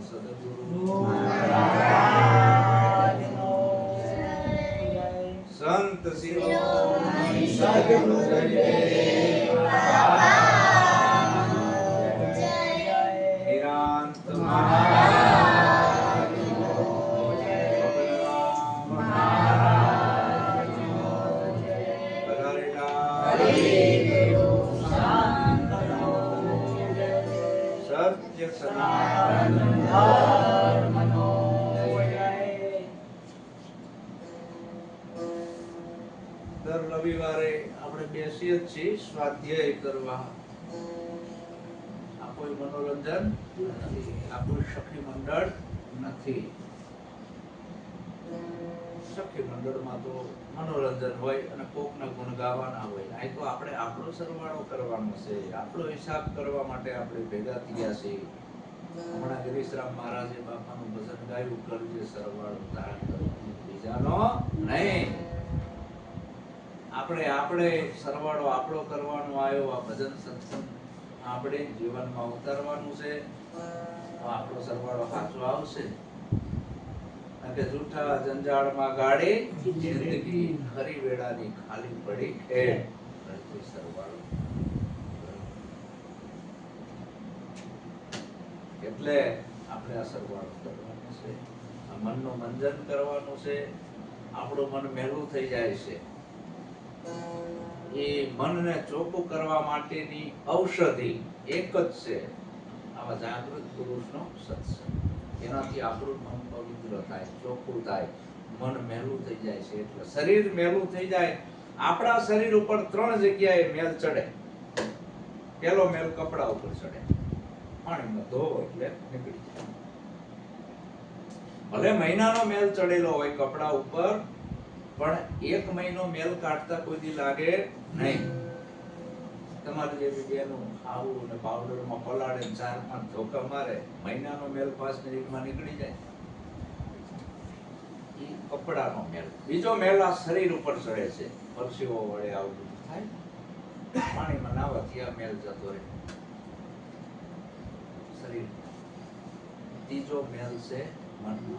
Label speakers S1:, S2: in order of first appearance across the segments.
S1: સદગુરુ મહારાજનો સંત શિરોમણિ સદગુરુદેવ મહારાજનો નિરાંત મહારાજનો મહારાજનો બધારેલા હરિદેવ શાંતનો સત્ય સનાતન ધર્મનો દર રવિવારે આપણે બેસીએ છીએ સ્વાધ્યાય કરવા. આ કોઈ મનોરંજન નથી, આ કોઈ સખી મંડળ નથી. સખી મંડળમાં તો મનોરંજન હોય અને કોકના ગુણ ગાવાના હોય. આ તો આપણે આપણો સરવાળો કરવાનો છે, આપણો હિસાબ કરવા માટે આપણે ભેગા થયા છીએ. હમણાં ગિરીશરામ મહારાજે બાપાનું ભજન ગાયું, કરજે સરવાળો તારા કરજે બીજાનો નહીં. આપણે સરવાળો આપણો કરવાનો આવ્યો. આ ભજન સત્સંગ આપણે જીવનમાં ઉતારવાનું છે તો આપણો સરવાળો સાચો આવશે. કે જૂઠા જંજાળમાં ગાડી જિંદગી ખરી વેળાની ખાલી પડી ખેડ કરજે સરવાળો. એટલે આપણે આ સરવાળો કરવાનો છે, આ મનનું મંજન કરવાનું છે. આપણું મન મેલું થઈ જાય છે, એ મનને ચોખ્ખું કરવા માટેની ઔષધિ એક જ છે, આવા જાગૃત પુરુષનો સત્સંગ. એનાથી આપણું મન પવિત્ર થાય, ચોખ્ખું થાય, મન મેલું થઈ જાય છે. એટલે શરીર મેલું થઈ જાય. આપણા શરીર ઉપર 3 જગ્યાએ મેલ ચડે. પહેલો મેલ કપડા ઉપર ચડે, પાણીમાં ધોવો એટલે નીકળી જાય. ભલે મહિનાનો મેલ ચડેલો હોય કપડા ઉપર, પણ 1 મહિનો મેલ કાઢતા કોઈ દી લાગે નહીં. તમારી જેવી બેનું આવું અને પાવડરમાં પલાળે 4-5 ધોકા મારે, મહિનાનો મેલ 5 મિનિટમાં નીકળી જાય. એ કપડાનો મેલ. બીજો મેલ આ શરીર ઉપર ચડે છે, પરસેવો વળે આવું બધું થાય, પાણીમાં નાવાથી આ મેલ જતો રહે શરીર. ત્રીજો મેલ છે મનનો.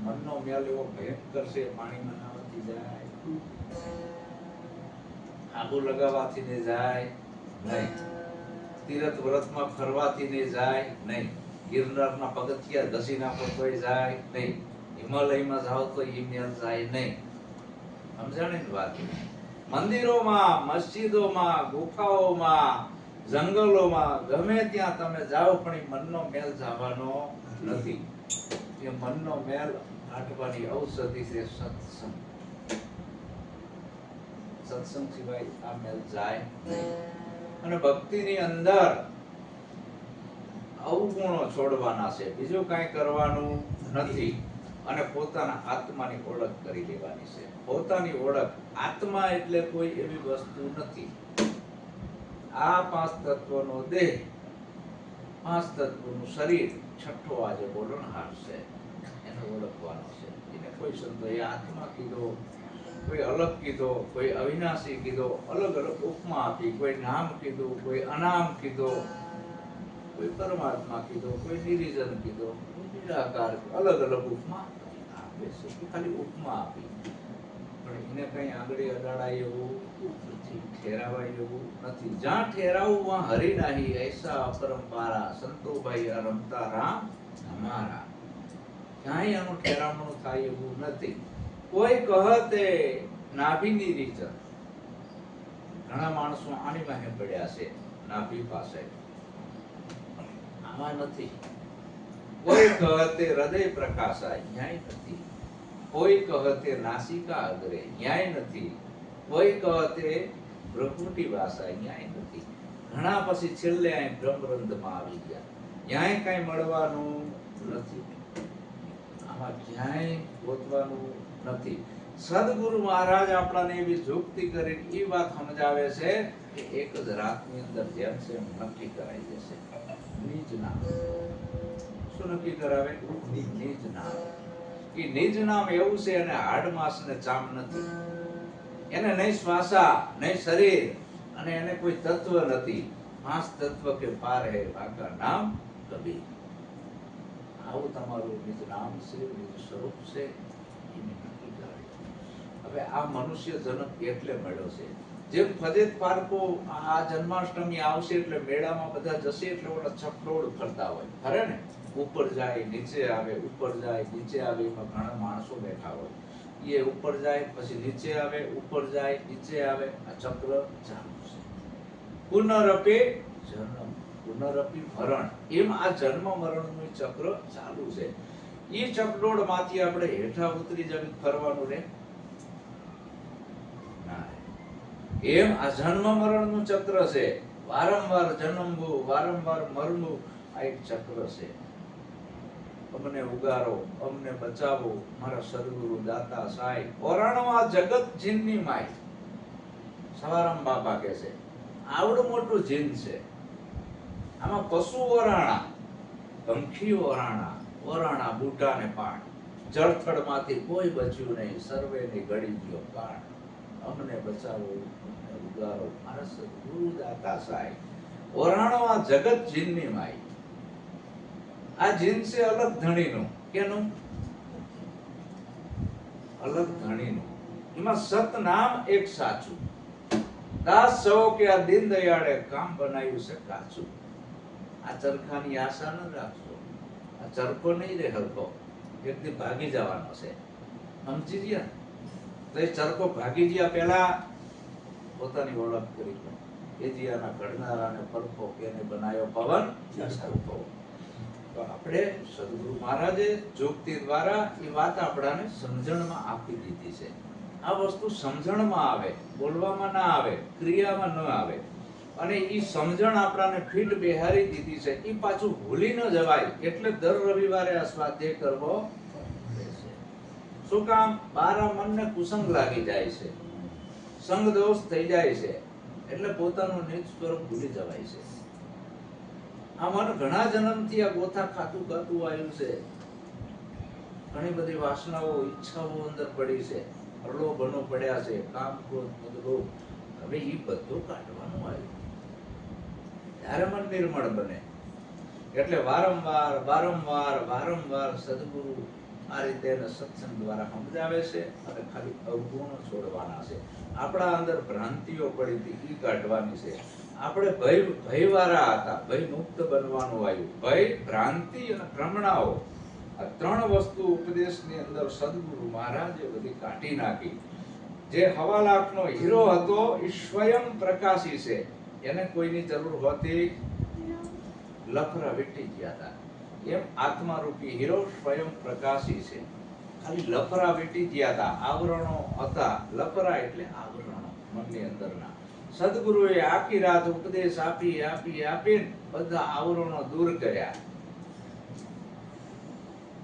S1: મનનો મેલ એવો ભયંકર છે, પાણીમાં નાવાથી જાય, આબુ લગાવવાથી ને જાય નહીં, તીરથ વ્રતમાં ફરવાથી ને જાય નહીં, ગિરનારના પગથિયા ઘસી નાખો તોય જાય નહીં, હિમાલયમાં જાઓ તો એ મેલ જાય નહીં. સમજાણી ને વાત? મંદિરોમાં, મસ્જિદોમાં, ગુફાઓમાં, જંગલોમાં, ગમે ત્યાં તમે જાઓ પણ એ મનનો મેલ જવાનો નથી. એ મનનો મેલ કાઢવાની ઔષધિ છે સત્સંગ. સત્સંગ સિવાય આ મેલ જાય નહીં. અને ભક્તિની અંદર અવગુણો છોડવાના છે, બીજું કાંઈ કરવાનું નથી. અને પોતાના આત્માની ઓળખ કરી લેવાની છે. પોતાની ઓળખ. આત્મા એટલે કોઈ એવી વસ્તુ નથી. આ 5 તત્વનો દેહ, 5 તત્વનું શરીર, છઠ્ઠો આજે બોલણહાર છે, એને ઓળખવાનો છે. એને કોઈ સંતોએ આત્મા કીધો, કોઈ અલગ કીધો, કોઈ અવિનાશી કીધો, અલગ અલગ ઉપમા આપી. કોઈ નામ કીધું, કોઈ અનામ કીધો, કોઈ પરમાત્મા કીધો, કોઈ નિરીજન કીધો, કોઈ નિરાકાર, અલગ અલગ ઉપમા આપે છે. ખાલી ઉપમા આપી, પણ એને કઈ આંગળી અડાડાય એવું નથી, ઠેરાવાય એવું નથી. જ્યાં ઠેરાવું વહાં હરી નાહી, એસા અપરંપારા, સંતોભાઈ આ રમતા રામ અમારા. ક્યાંય આનું ઠેરાવણું થાય એવું નથી. કોઈ કહતે નાભીની રીત. ઘણા માણસો આની વાહે પડ્યા છે, નાભી પાસે. આમાં નથી. કોઈ કહતે હૃદય પ્રકાશાય, ન્યાય નથી. કોઈ કહતે નાસિકા અગ્રે, ન્યાય નથી. કોઈ કહતે ભ્રુકુટી વાસાય, ન્યાય નથી. ઘણા પછી છેલ્લે અહીં બ્રહ્મરંધમાં આવી ગયા, ન્યાય કઈ મળવાનું નથી. આમાં ક્યાંય ગોતવાનું નથી. સદગુરુ મહારાજ આપણને એવી યુક્તિ કરી એ વાત સમજાવે છે કે એક જ રાતની અંદર ધ્યાન છે નક્કી કરાવી દેશે. નિજ નામ. શું નક્કી કરાવે? નિજ નામ. એ નિજ નામ એવું છે, અને હાડ માસ ને ચામ નથી. એને નહીં શ્વાસા, નહીં શરીર, અને એને કોઈ તત્વ નથી. 5 તત્વ કે પાર હે બાકા નામ કબીર. આવું તમારું નિજ નામ છે, નિજ સ્વરૂપ છે, એ મેં નક્કી કરાવ્યું. હવે આ મનુષ્ય જન્મ એટલે મળ્યો છે. જેમ ફજેત પારકો આ જન્માષ્ટમી આવશે એટલે મેળામાં બધા જશે એટલે ઓલા ચકડોળ ફરતા હોય, ખરે ને? ઉપર જાય નીચે આવે, ઉપર જાય નીચે આવે, એમાં ઘણા માણસો બેઠા હોય. એ ઉપર જાય પછી નીચે આવે, ઉપર જાય નીચે આવે, આ ચક્ર ચાલુ છે. પુનરપે જન્મ પુનરપી મરણ, એમ આ જન્મ મરણનું ચક્ર ચાલુ છે. એ ચકડોળ માંથી આપણે હેઠા ઉતરી જવી ફરવાનું રે ના. એમ આ જન્મ મરણનું ચક્ર છે. વારંવાર જન્મવું, વારંવાર મરવું, આ એક ચક્ર છે. અમને ઉગારો, અમને બચાવો, મારા સદગુરુ દાતા સાહેબ. ઓરાણો આ જગત જીનની માય. સવારામ બાપા કહે છે આવડું મોટું જીન છે. આમાં પશુ ઓરાણા, પંખી ઓરાણા, ઓરાણા બૂટા ને પાણ. જળથળમાંથી કોઈ બચ્યું નહીં, સર્વેની ગળી ગયો કાળ. અમને બચાવો, અમને ઉગારો, મારા સદગુરુ દાતા સાહેબ. ઓરાણો આ જગત જીનની માય. આ જીન છે અલગ ધણીનું. કેનું? અલગ ધણીનું. એમાં સતનામ એક સાચું. દાસ સૌ કે આ દીન દયાળે કામ બનાવ્યું છે કાચું. આ ચરખાની આશા ન રાખશો. આ ચરખો નહીં રે હરખો, એક દી ભાગી જવાનો છે. સમજી ગયા? તો એ ચરખો ભાગી ગયા પહેલા પોતાની ઓળખ કરી લો. એ જીયાના ઘડનારાને પરખો, કેને બનાવ્યો પવન સરખો. તો આપણે સદગુરુ મહારાજે જોગતી દ્વારા એ વાત આપણાને સમજણમાં આપી દીધી છે. આ વસ્તુ સમજણમાં આવે, બોલવામાં ના આવે, ક્રિયામાં ન આવે. અને એ સમજણ આપણાને ફીટ બેહારી દીધી છે. એ પાછું ભૂલી ન જવાય એટલે દર રવિવારે આ સ્વાધ્યાય કરવો પડે. શું કામ? બારા મનને કુસંગ લાગી જાય છે, સંગ દોષ થઈ જાય છે, એટલે પોતાનું નિજ સ્વરૂપ ભૂલી જવાય છે. આ મન ઘણા જન્મથી આ ગોથા ખાતું ખાતું આવ્યું છે. ઘણી બધી વાસનાઓ, ઈચ્છાઓ અંદર પડી છે, પ્રલોભનો પડ્યા છે, કામ, ક્રોધ, મદ, લોભ. હવે એ બધું કાઢવાનું આવ્યું ત્યારે મન નિર્મળ બને. એટલે વારંવાર વારંવાર વારંવાર સદગુરુ આ રીતે સત્સંગ દ્વારા સમજાવે છે અને ખાલી અવગુણ છોડવાના છે. આપણા અંદર ભ્રાંતિઓ પડી હતી એ કાઢવાની છે. આપણે ભયવાળા હતા, ભય મુક્ત બનવાનું આવ્યું. ભય, ભ્રાંતિ અને ભ્રમણાઓ, આ ત્રણ વસ્તુ ઉપદેશની અંદર સદગુરુ મહારાજે બધી કાઢી નાખી. જે 1.5 લાખનો હીરો હતો એ સ્વયં પ્રકાશી છે. એને કોઈની જરૂર હોતી લફરા વીટી ગયા હતા. એમ આત્મા રૂપી હીરો સ્વયં પ્રકાશી છે. ખાલી લફરા વીટી ગયા હતા, આવરણો હતા. લફરા એટલે આવરણો મનની અંદરના. સદગુરુએ આખી રાત ઉપદેશ આપી આપી આપી બધા આવરણો દૂર કર્યા.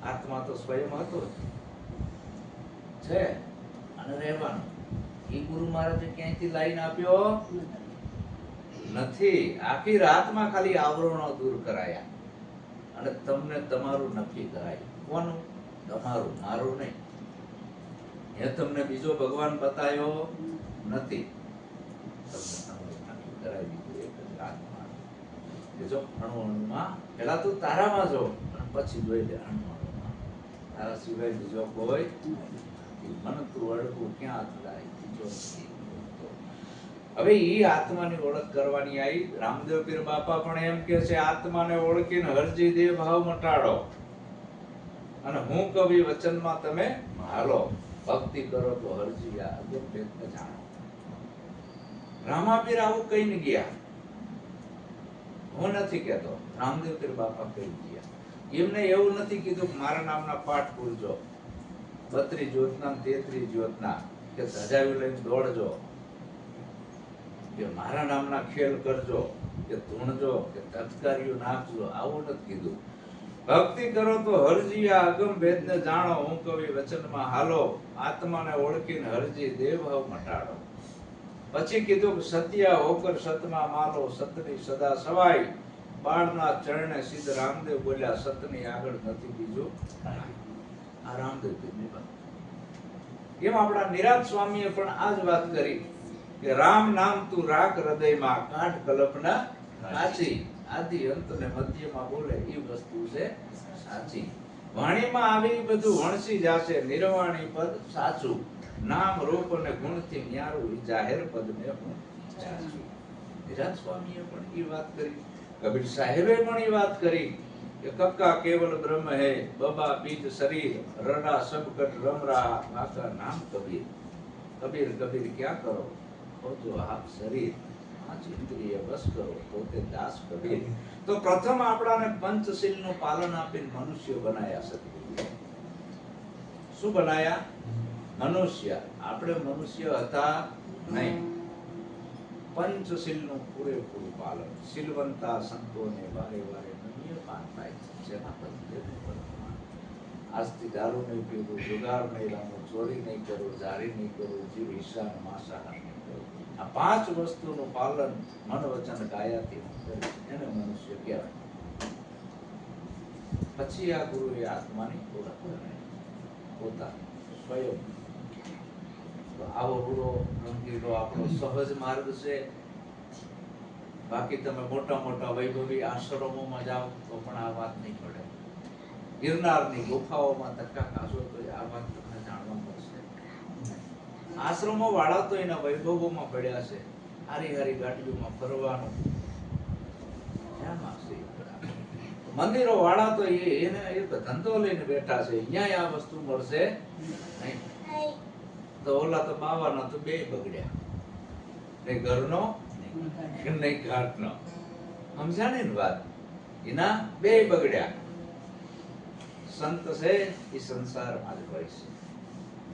S1: આત્મા તો સ્વયં હતો છે અને રહેવાનો. એ ગુરુ મહારાજે ક્યાંયથી લાઈન આપ્યો નથી. આખી રાતમાં ખાલી આવરણો દૂર કરાયા અને તમને તમારું નક્કી કરાયું. કોનું? તમારું, મારું નહીં. એ તમને બીજો ભગવાન બતાવ્યો નથી. તમને તમારું નક્કી કરાવી દીધું એક જ રાતમાં. કે જો અણુ અણુમાં પહેલા તું તારામાં જો અને પછી જોઈ લે અણુ અણુમાં. તારા સિવાય બીજો કોઈ મન તું અડકું ક્યાં થાય બીજો નથી. હવે ઈ આત્માની ઓળખ કરવાની આવી. રામદેવ પીર બાપા પણ એમ કે છે આત્માને ઓળખીને હરજી દેહ ભાવ મટાડો અને હું કવિ વચનમાં તમે હાલો. ભક્તિ કરો તો હરજી આ અગમ જાણો. રામાપીર આવું કહીને ગયા. હું નથી કહેતો, રામદેવ પીર બાપા કહી ગયા. એમને એવું નથી કીધું કે મારા નામના પાઠ પૂરજો, 32 જ્યોતના 33 જ્યોતના, કે ધજાવી લઈને દોડજો, કે મારા નામના ખેલ કરજો, કે ધૂણજો, કે તત્કારીઓ નાખજો. આવું નથી કીધું. ભક્તિ કરો તો હરજી આ અગમ ભેદને જાણો. હું કવિ વચનમાં હાલો. આત્માને ઓળખીને હરજી દેવભાવ મટાડો. પછી કીધું કે સત્યા હોકર સતમાં માલો, સતની સદા સવાઈ. બાળના ચરણે સિદ્ધ રામદેવ બોલ્યા સતની આગળ નથી બીજું. આ રામદેવ પીરની વાત. એમ આપણા નિરાંત સ્વામીએ પણ આ જ વાત કરી કે રામ નામ તું રાખ હૃદયમાં, કાઢ કલ્પના કાચી. આદિ અંત ને મધ્યમાં બોલે એ વસ્તુ છે સાચી. વાણીમાં આવી બધું વણસી જાશે નિર્વાણી પદ સાચું. નામ રૂપ અને ગુણથી ન્યારું જાહેર પદ ને હું ચાચું. ધીરાજ સ્વામીએ પણ એ વાત કરી, કબીર સાહેબે પણ એ વાત કરી કે કક્કા કેવલ બ્રહ્મ હે, બબા બીજ શરીર, રડા સબ કટ રમ રहा, કાકા નામ કબીર. કબીર કબીર ક્યાં કરો, ખોજો આપ શરીર, પાંચ ઇન્દ્રિય બસ કરો, પોતે દાસ કબીર. તો પ્રથમ આપણાને પંચશીલ નું પાલન આપીને મનુષ્ય બનાયા સદગુરુએ. શું બનાયા? મનુષ્ય. આપણે મનુષ્ય હતા નહીં. પંચશીલ નું પૂરેપૂરું પાલન. શીલવંતા સંતોને વારે વારે નમીય પાન થાય છે. જેના પર આજથી દારૂ નહીં પીવું, જુગાર નહીં રમવું, ચોરી નહીં કરવું, જારી નહીં કરવું, જીવ હિંસા માંસાહાર નહીં કરવું. આ 5 વસ્તુનું પાલન મન વચન કાયાથી કરે એને મનુષ્ય કહેવાય. પછી આ ગુરુએ આત્માની ઓળખ કરાવી પોતાની સ્વયં. તો આવો રૂડો રંગીલો આપણો સહજ માર્ગ છે. બાકી તમે મોટા મોટા વૈભવી આશ્રમોમાં જાઓ તો પણ આ વાત નહીં પડે. ગિરનારની ગુફાઓમાં ધક્કા ખાશો તો આ વાત તમને જાણવા મળશે. આશ્રમો વાળા તો એના વૈભવોમાં પડ્યા છે. હારી હારી ગાડીઓમાં ફરવાનું મંદિરો વાળા તો એને એક ધંધો લઈને બેઠા છે. અહીંયા આ વસ્તુ મળશે નહીં. તો ઓલા તો બાવાના તો બે બગડ્યા, નહીં ઘરનો નહીં ઘાટનો. સમજાણી ને વાત? એના બે બગડ્યા. સંત છે એ સંસારમાં જ હોય છે,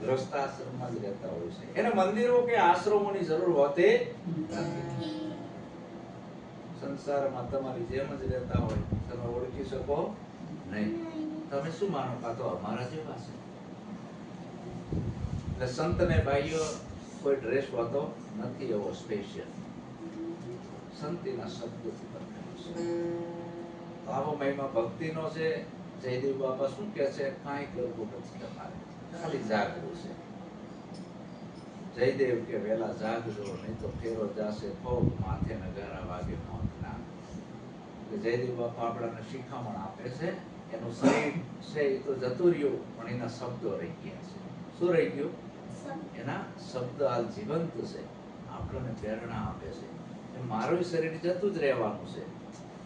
S1: ગૃહસ્થાશ્રમમાં જ રહેતા હોય છે. એને મંદિરો કે આશ્રમોની જરૂર હોતી નથી. સંસારમાં તમારી જેમ જ રહેતા હોય, તમે ઓળખી શકો નહીં. તમે શું માનો? કા તો અમારા જેવા છે. એટલે સંતને ભાઈઓ કોઈ ડ્રેસ હોતો નથી એવો સ્પેશિયલ. સંતીના શબ્દોથી બનેલો છે. આવો મહિમા ભક્તિનો છે. જયદેવ બાપા શું કહે છે? કાંઈ કરવું નથી તમારે, ખાલી જાગવું છે. જયદેવ કે વેલા જાગજો, નહીં તો ફેરો જાશે ફોગ, માથે નગારા વાગે મોતના. જયદેવ બાપા આપણને શિખામણ આપે છે. એનું શરીર છે એ તો જતું રહ્યું, પણ એના શબ્દો રહી ગયા છે. શું રહી ગયું? એના શબ્દ હાલ જીવંત છે, આપણને પ્રેરણા આપે છે. મારું શરીર જતું જ રહેવાનું છે.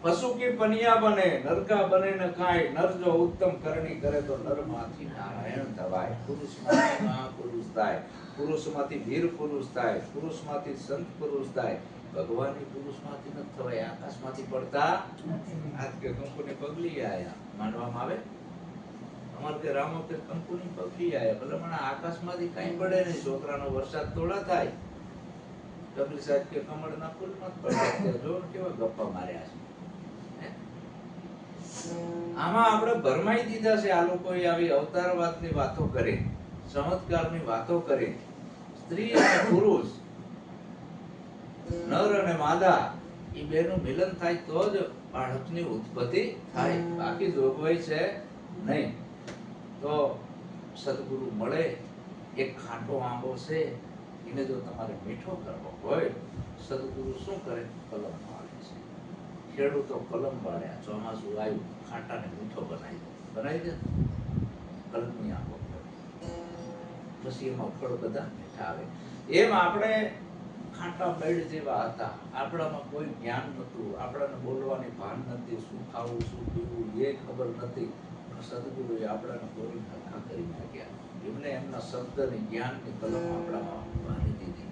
S1: પશુ કી પનિયા બને, નરકા બને ન કાય, નર જો ઉત્તમ કરણી કરે તો નરમાંથી નારાયણ થવાય. પુરુષમાંથી મહાપુરુષ થાય, પુરુષમાંથી વીર પુરુષ થાય, પુરુષમાંથી સંત પુરુષ થાય. ભગવાનની પુરુષમાંથી ન થવાય, આકાશમાંથી પડતા આજ કે કંકુની પગલી આયા માનવામાં આવે. અમારે કે રામો કે કંકુની પગલી આયા, ભલે મને આકાશમાંથી કાંઈ પડે નહીં, છોકરાનો વરસાદ થોડા થાય. કપિલ સાહેબ કે કમળના ફૂલમાં જ પડે. જો કેવા ગપ્પા માર્યા છે. આમાં આપણે ભરમાઈ દીધા છે. આ લોકોએ આવી અવતારવાદની વાતો કરી, ચમત્કારની વાતો કરી. સ્ત્રી અને પુરુષ, નર અને માદા, એ બેનું મિલન થાય તો જ બાળકની ઉત્પત્તિ થાય, બાકી જોગવાઈ છે નહીં. તો સદગુરુ મળે. એક ખાટો આંબો છે, એને જો તમારે મીઠો કરવો હોય, સદગુરુ શું કરે? કલમ વાળે છે. ખેડૂતો કલમ વાળ્યા, ચોમાસું આવ્યું, ખાટાને મીઠો બનાવી દે. કલમની આંબો પછી એમાં ફળ બધા મીઠા આવે. એમ આપણે ખાટા બેડ જેવા હતા. આપણામાં કોઈ જ્ઞાન નતું, આપણાને બોલવાની ભાન નથી, શું ખાવું શું પીવું એ ખબર નથી. સદગુરુએ આપણાને બોલી નખા કરી નાખ્યા. એમને એમના શબ્દની જ્ઞાનની કલમ આપણામાં વાળી દીધી.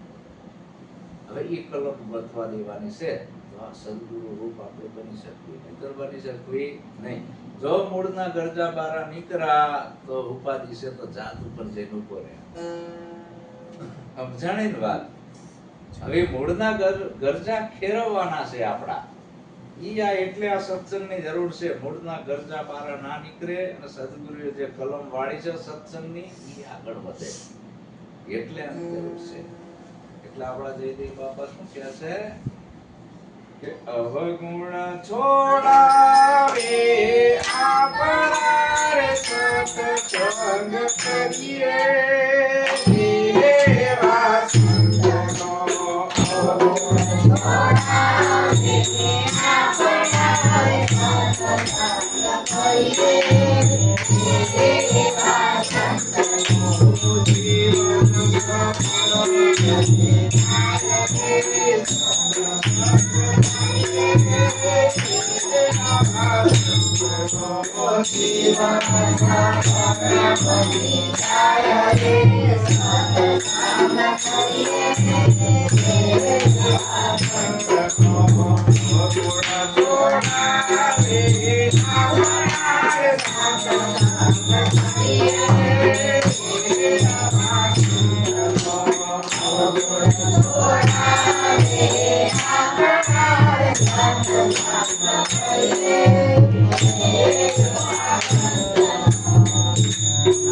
S1: હવે એ કલમ વર્તવા દેવાની છે તો આ સદગુરુ રૂપ આપણે બની શકીએ, નહીતર બની શકીએ નહીં. જો મૂળના ગરજા બારા નીકળ્યા તો ઉપાધિ છે તો જાત ઉપર જઈને ઉભો રહે. સમજાણી ને વાત? હવે મૂળના ગરજા ખેરવવાના છે આપણા. ઈ આ એટલે આ સત્સંગની જરૂર છે. મૂળના ગરજા બારા ના નીકળે અને સદગુરુએ જે કલમ વાળી છે સત્સંગની ઈ આગળ વધે, એટલે આની જરૂર છે. એટલે આપણા જયદેવ બાપા શું કહે છે કે અવગુણ છોડાવે આપણા રે સત્સંગ કરીએ. એવા સંતનો અવગુણ છોડાવે આપણા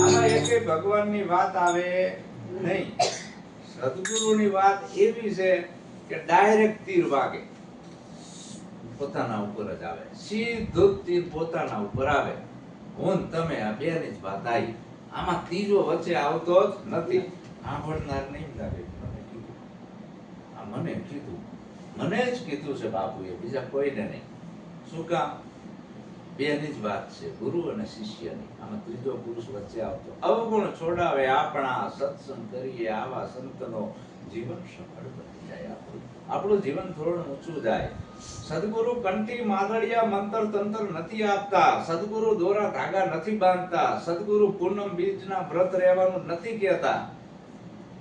S1: આમાં એકેય ભગવાનની વાત આવે નહીં. સદગુરુની વાત એવી છે કે ડાયરેક્ટ તીર વાગે, પોતાના ઉપર જ આવે, સીધું જ તીર પોતાના ઉપર આવે. હું ને તમે આ બેની જ વાત આવી. આમાં ત્રીજો વચ્ચે આવતો જ નથી. સાંભળનાર નહીં લાગે મને કીધું, આ મને કીધું, મને જ કીધું છે બાપુએ, બીજા કોઈને નહીં. શું કામ? બેની જ વાત છે, ગુરુ અને શિષ્યની. આમાં ત્રીજો પુરુષ વચ્ચે આવતો. અવગુણ છોડાવે આપણા, સત્સંગ કરીએ આવા સંતનો, જીવન સફળ બની જાય. આપણું જીવન થોડું ઊંચું જાય. સદગુરુ કંઠી માદળિયા મંત્ર તંત્ર નથી આપતા. સદગુરુ દોરા ધાગા નથી બાંધતા. સદગુરુ પૂનમ બીજના વ્રત રહેવાનું નથી કહેતા.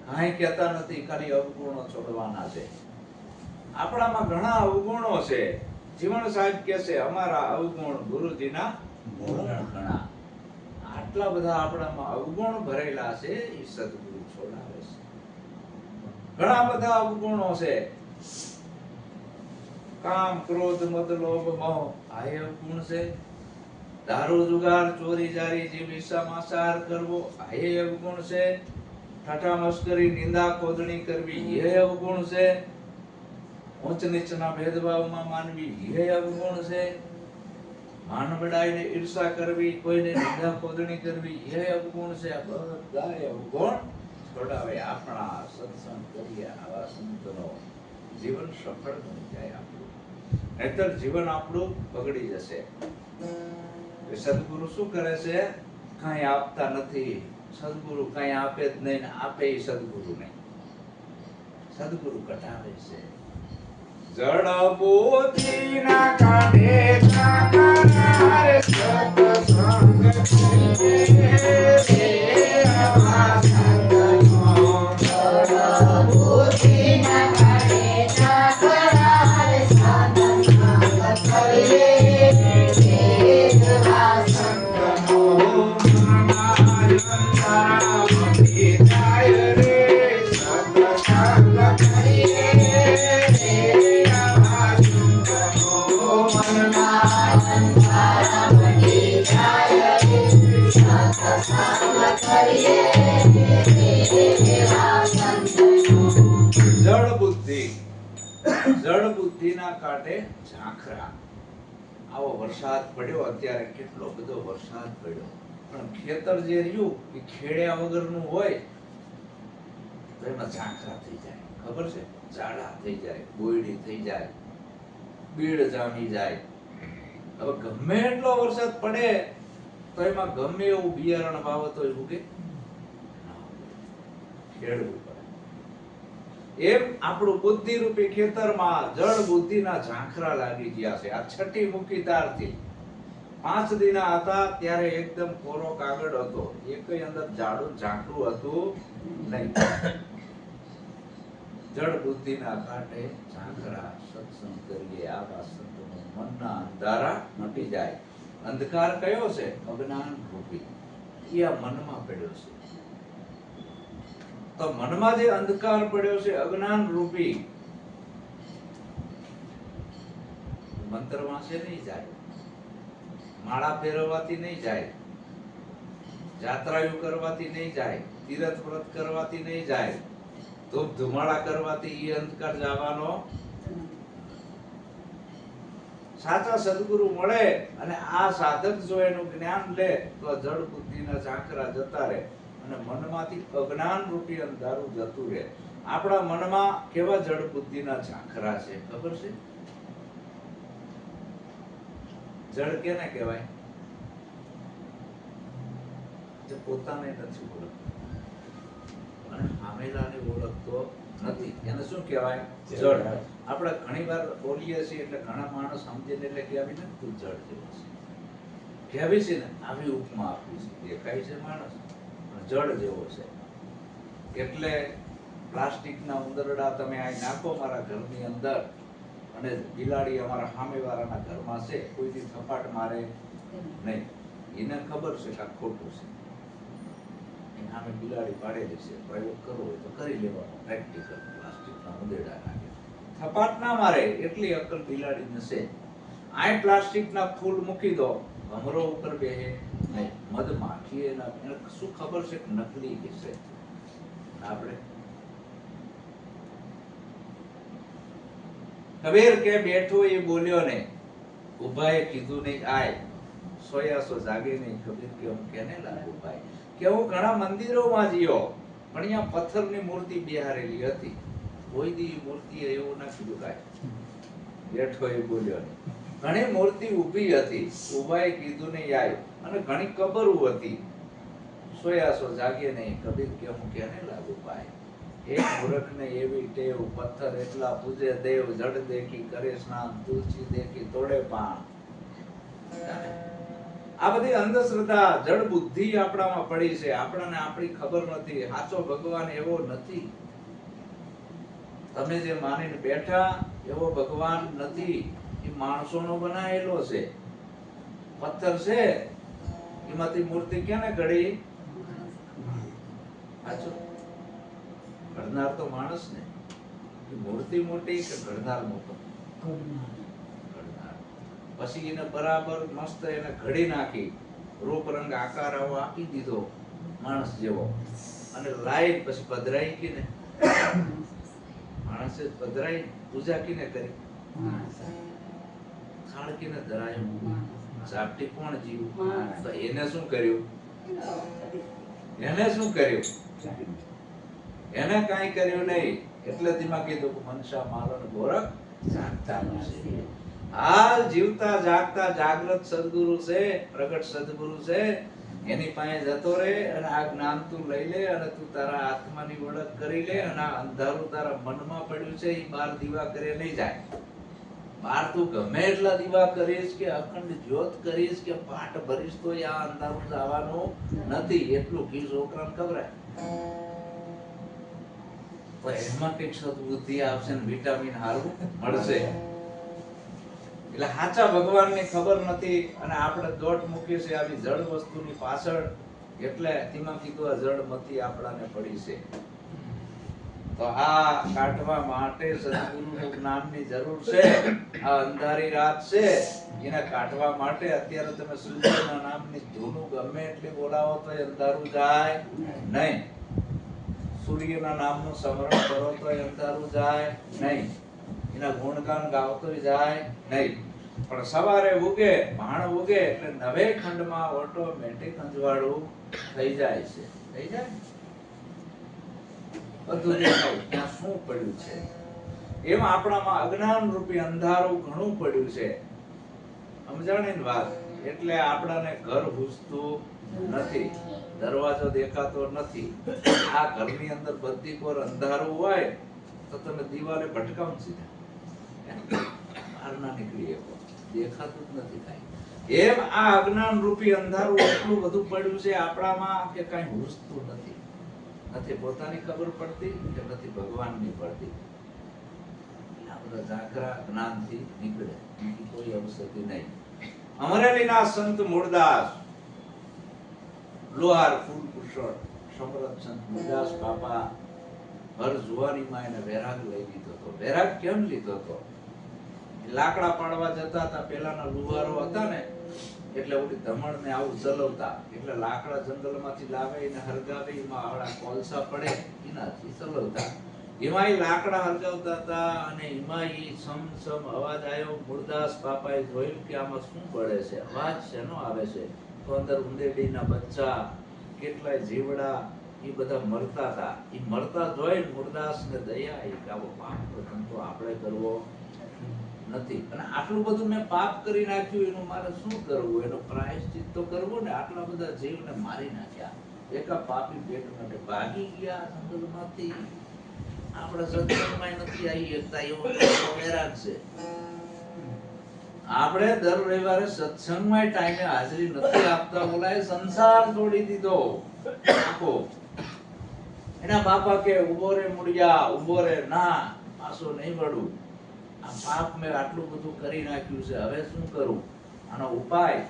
S1: કાંઈ કહેતા નથી, ખાલી અવગુણો છોડવાના છે. આપણામાં ઘણા અવગુણો છે. જીવન સાહેબ કહે છે અમારા અવગુણ ગુરુજીના ગુણ ઘણા. આટલા બધા આપણામાં અવગુણ ભરેલા છે, એ સદગુરુ છોડાવે છે. ઘણા બધા અવગુણો છે. કામ ક્રોધ મદ લોભ મોહ, આ અવગુણ છે. દારૂ જુગાર ચોરી જારી જેવી સમાચાર કરવો, આ અવગુણ છે. ઠઠા મસ્કરી નિંદા ખોદણી કરવી, એ અવગુણ છે. ઉચ્ચ નીચના ભેદભાવમાં માનવી, એ અવગુણ છે. માન બડાઈને ઈર્ષા કરવી, કોઈને નિંદા ખોદણી કરવી, એ અવગુણ છે. આ બધા અવગુણ છોડાવે આપણા, સત્સંગ કરીએ આવા સંતનો, જીવન સફળ બની જાય આપણું. નહીતર જીવન આપણું બગડી જશે. સદગુરુ શું કરે છે? કાંઈ આપતા નથી. સદગુરુ કાંઈ આપે જ નહીં, ને આપે એ સદગુરુ નહીં. સદગુરુ કટાવે છે. જડ બુદ્ધિના કાંઠે ચાકરાર સત્સંગ કરીએ આવા સંતનો. જડ બુદ્ધિના કાંઠે ચાકરાર સત્સંગ કરીએ આવા સંતનો. મનના અંતરામથી જાય રે સત્સંગ કરીએ. જળ બુદ્ધિના કાંઠે ઝાંખરા. આવો વરસાદ પડ્યો, અત્યારે કેટલો બધો વરસાદ પડ્યો, પણ ખેતર જે રહ્યું એ ખેડ્યા વગરનું હોય તો એમાં ઝાંખરા થઈ જાય. ખબર છે? ઝાડા થઈ જાય, ગોયડી થઈ જાય, બીડ જામી જાય. હવે ગમે એટલો વરસાદ પડે તો એમાં ગમે એવું બિયારણ વાવો તો ઉગે, ખેડવું પડે. એમ આપણું બુદ્ધિ રૂપી ખેતરમાં જળ બુદ્ધિના ઝાંખરા લાગી ગયા છે. આ છઠ્ઠી મુખી તારથી 5 દિના હતા ત્યારે એકદમ કોરો કાગળ હતો, એકય અંદર જાડું ઝાંખરું હતું નહીં. જળ બુદ્ધિના કાંઠે ઝાંખરા, સત્સંગ કરીએ આવા સંતનો, મનના અંધારા મટી જાય. અંધકાર કયો છે? અજ્ઞાન રૂપી. એ આ મનમાં પડ્યો છે. તો મનમાં જે અંધકાર પડ્યો છે અજ્ઞાન રૂપી, મંત્ર વાંચે નહીં જાય, માળા ફેરવવાથી નહીં જાય, જાત્રાયુ કરવાથી નહીં જાય, તીર્થ વ્રત કરવાથી નહીં જાય, ધૂપ ધુમાડા કરવાથી એ અંધકાર જવાનો. સાચા સદગુરુ મળે અને આ સાધક જો એનું જ્ઞાન લે તો જડ બુદ્ધિના ઝાંખરા જતા રહે અને મનમાંથી અજ્ઞાન રૂપી અંધારું જતું રહે. આપણા મનમાં કેવા જડ બુદ્ધિના ઝાંખરા છે ખબર છે? જડ કેને કહેવાય? જે પોતાને નથી ઓળખતો અને સામેલાને ઓળખતો નથી, એને શું કહેવાય? જડ. આપણે ઘણી વાર બોલીએ છીએ એટલે ઘણા માણસ સમજીને એટલે કે આવી ને તું જડ જેવો છે, કહેવી છે ને આવી ઉપમા આપી છે, દેખાય છે માણસ પણ જડ જેવો છે. એટલે પ્લાસ્ટિકના ઉંદરડા તમે આ નાખો મારા ઘરની અંદર અને બિલાડી અમારા સામેવાળાના ઘરમાં છે, કોઈથી થપાટ મારે નહીં, એને ખબર છે કે આ ખોટું છે, એની સામે બિલાડી પાડેલી છે, પ્રયોગ કરવો હોય તો કરી લેવાનો પ્રેક્ટિકલ. પ્લાસ્ટિકના ઉંદરડા નાખે થપાટ ના મારે એટલી અક્કલ બિલાડીને છે. આ પ્લાસ્ટિકના ફૂલ મૂકી દો, ભમરો ઉપર બેહે નહીં, મધમાખી એને શું ખબર છે કે નકલી છે. આપણે કબીર કે બેઠો એ બોલ્યો ને, ઉભાએ કીધું નહીં આય, સોયા સો જાગે નહીં. કબીર કે હું કેને લાગુ ભાઈ કે હું ઘણા મંદિરોમાં ગયો પણ અહીંયા પથ્થરની મૂર્તિ બિહારેલી હતી, કોઈ દી મૂર્તિ એવું ના કીધું કાંઈ. બેઠો એ બોલ્યો ને, ઘણી મૂર્તિ ઊભી હતી, ઉભાએ કીધું નહીં આય, અને ઘણી કબરો હતી, સોયા સો જાગે નહીં. કબીર કે હું કેને લાગુ ભાઈ. એક મૂર્ખને એવી ટેવ, પથ્થર એટલા પૂજે દેવ, જડ દેખી કરે સ્નાન, તુલસી દેખી તોડે પાન. આ બધી અંધશ્રદ્ધા, જડ બુદ્ધિ આપણામાં પડી છે, આપણને આપણી ખબર નથી. સાચો ભગવાન એવો નથી, તમે જે માનીને બેઠા એવો ભગવાન નથી, એ માણસોનો બનાવેલો છે. પથ્થર છે એમાંથી મૂર્તિ કેને ઘડી? સાચું? ઘડનાર તો માણસ ને. મૂર્તિ મોટી કે ઘડનાર મોટો? ઘડનાર. પછી એને બરાબર મસ્ત એને ઘડી નાખી, રૂપ રંગ આકાર આવો આપી દીધો માણસ જેવો, અને લાઈન પછી પધરાઈ કી ને, માણસે પધરાઈ પૂજા કીને કરી? થાળ કીને ધરાયો? ઝાપટી કોણ જીવ્યું? તો એને શું કર્યું? એને શું કર્યું? એને કાંઈ કર્યું નહીં. એટલે ધીમા કીધું કે મનસા માલન ગોરખ જાગતા નથી. હાલ જીવતા જાગતા જાગૃત સદગુરુ છે, પ્રગટ સદગુરુ છે, એની પાસે જતો રહે અને આ જ્ઞાન તું લઈ લે અને તું તારા આત્માની ઓળખ કરી લે. અને આ અંધારું તારા મનમાં પડ્યું છે એ બાર દીવા કરે નહીં જાય. બાર તું ગમે એટલા દીવા કરીશ કે અખંડ જ્યોત કરીશ કે પાઠ ભરીશ તો આ અંધારું જવાનું નથી. એટલું ઘી છોકરાને ખબરાય તો એમાં કઈક સદબુદ્ધિ આવશે ને વિટામિન હારું મળશે. એટલે સાચા ભગવાનની ખબર નથી અને આપણે દોટ મૂકીએ છે આવી જડ વસ્તુની પાછળ. એટલે તેમાં કીધું આ જડ મતી આપણાને પડી છે. તો આ કાઢવા માટે સદગુરુનું જ્ઞાનની જરૂર છે. આ અંધારી રાત છે એને કાઢવા માટે અત્યારે તમે સૂર્યના નામની ધૂનું ગમે એટલી બોલાવો તો અંધારું જાય નહીં. સૂર્યના નામનું સ્મરણ કરો તો અંધારું જાય નહીં. એના ગુણગાન ગાવતો જાય નહીં. પણ સવારે ઉગે, ભાણ ઉગે એટલે નવે ખંડમાં ઓટોમેટિક અંજવાળું થઈ જાય છે. થઈ જાય બધું દેખાય ત્યાં શું પડ્યું છે. એમ આપણામાં અજ્ઞાન રૂપી અંધારું ઘણું પડ્યું છે. સમજાણી વાત. એટલે આપણાને ઘર ઘૂસતું નથી, દરવાજો દેખાતો નથી. આ ઘરની અંદર બધી કોર અંધારું હોય તો તમે દિવાલે ભટકાવ સીધા બહાર ના નીકળી શકો, દેખાતું જ નથી કાંઈ. એમ આ અજ્ઞાન રૂપી અંધારું એટલું બધું પડ્યું છે આપણામાં કે કાંઈ ઘૂસતું નથી. નથી પોતાની ખબર પડતી કે નથી ભગવાનની પડતી. આ બધા ઝાકરા જ્ઞાનથી નીકળે, બીજી કોઈ અવસરથી નહીં. અમરેલીના સંત મૂળદાસ લોહાર ફૂલ કુશળ સમરથ સંત મૂળદાસ બાપા ભર જુવાનીમાં એને વૈરાગ લઈ લીધો હતો. વૈરાગ કેમ લીધો હતો? લાકડા પાડવા જતા હતા, પેલાના લુહારો હતા ને એટલે ઓલી ધમણ ને આવું ચલાવતા. એટલે લાકડા જંગલમાંથી લાવે એને હરગાવે, એમાં આવડા કોલસા પડે એનાથી ચલાવતા. એમાં એ લાકડા હરગાવતા હતા અને એમાં એ સમ અવાજ આવ્યો. મૂળદાસ બાપાએ જોયું કે આમાં શું પડે છે, અવાજ શેનો આવે છે? તો અંદર ઉંદેડીના બચ્ચા, કેટલાય જીવડા એ બધા મરતા હતા. એ મરતા જોઈ મૂળદાસને દયા આવી કે આવો પાપ તો આપણે કરવો નથી. અને આટલું બધું મેં પાપ કરી નાખ્યું, એનું મારે શું કરવું? એનો પ્રાયશ્ચિત તો કરવું ને. આટલા બધા જીવને મારી નાખ્યા, એકા પાપી પેટ માટે ભાગી ગયા જંગલમાંથી. આપણે સત્સંગમાં નથી આવી એકતા, એવો હેરાન છે. આપણે દર રવિવારે સત્સંગમાં ટાઈમે હાજરી નથી આપતા. બોલાય સંસાર છોડી દીધો આખો. એના બાપા કે ઉભો રે મુડિયા, ઉભો રે, ના પાછો નહીં વળું. આ પાપ મેં આટલું બધું કરી નાખ્યું છે, હવે શું કરું? આનો ઉપાય